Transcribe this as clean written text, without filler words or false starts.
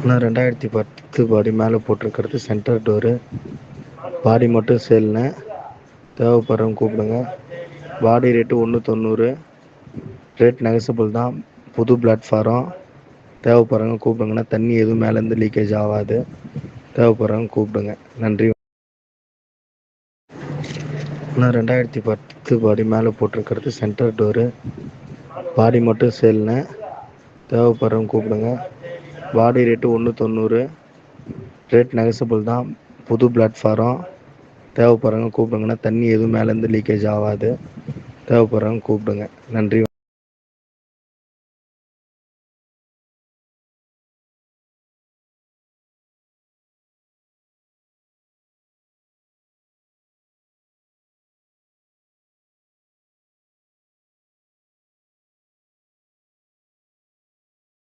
நான் 2010 பாடி மேலே போட்டிருக்கிறது சென்டர் டோரு. பாடி மட்டும் சேல்ண்ணே, தேவைப்படுறவங்க கூப்பிடுங்க. பாடி ரேட்டு 190, ரேட் நெகசபிள் தான். புது பிளாட்ஃபாரம், தேவைப்படுறவங்க கூப்பிடுங்கண்ணா. தண்ணி எதுவும் மேலேருந்து லீக்கேஜ் ஆகாது. தேவைப்படுறவங்க கூப்பிடுங்க. நன்றி. நான் 2010 பாடி மேலே போட்டிருக்கிறது சென்டர் டோரு. பாடி மட்டும் சேல்ண்ணே, தேவைப்படுறவங்க கூப்பிடுங்க. பாடி ரேட்டு 190, ரேட் நெகசபிள் தான். புது பிளாட்ஃபாரம், தேவைப்படுறவங்க கூப்பிடுங்கண்ணா. தண்ணி எதுவும் மேலேருந்து லீக்கேஜ் ஆகாது. தேவைப்படுறவங்க கூப்பிடுங்க. நன்றி.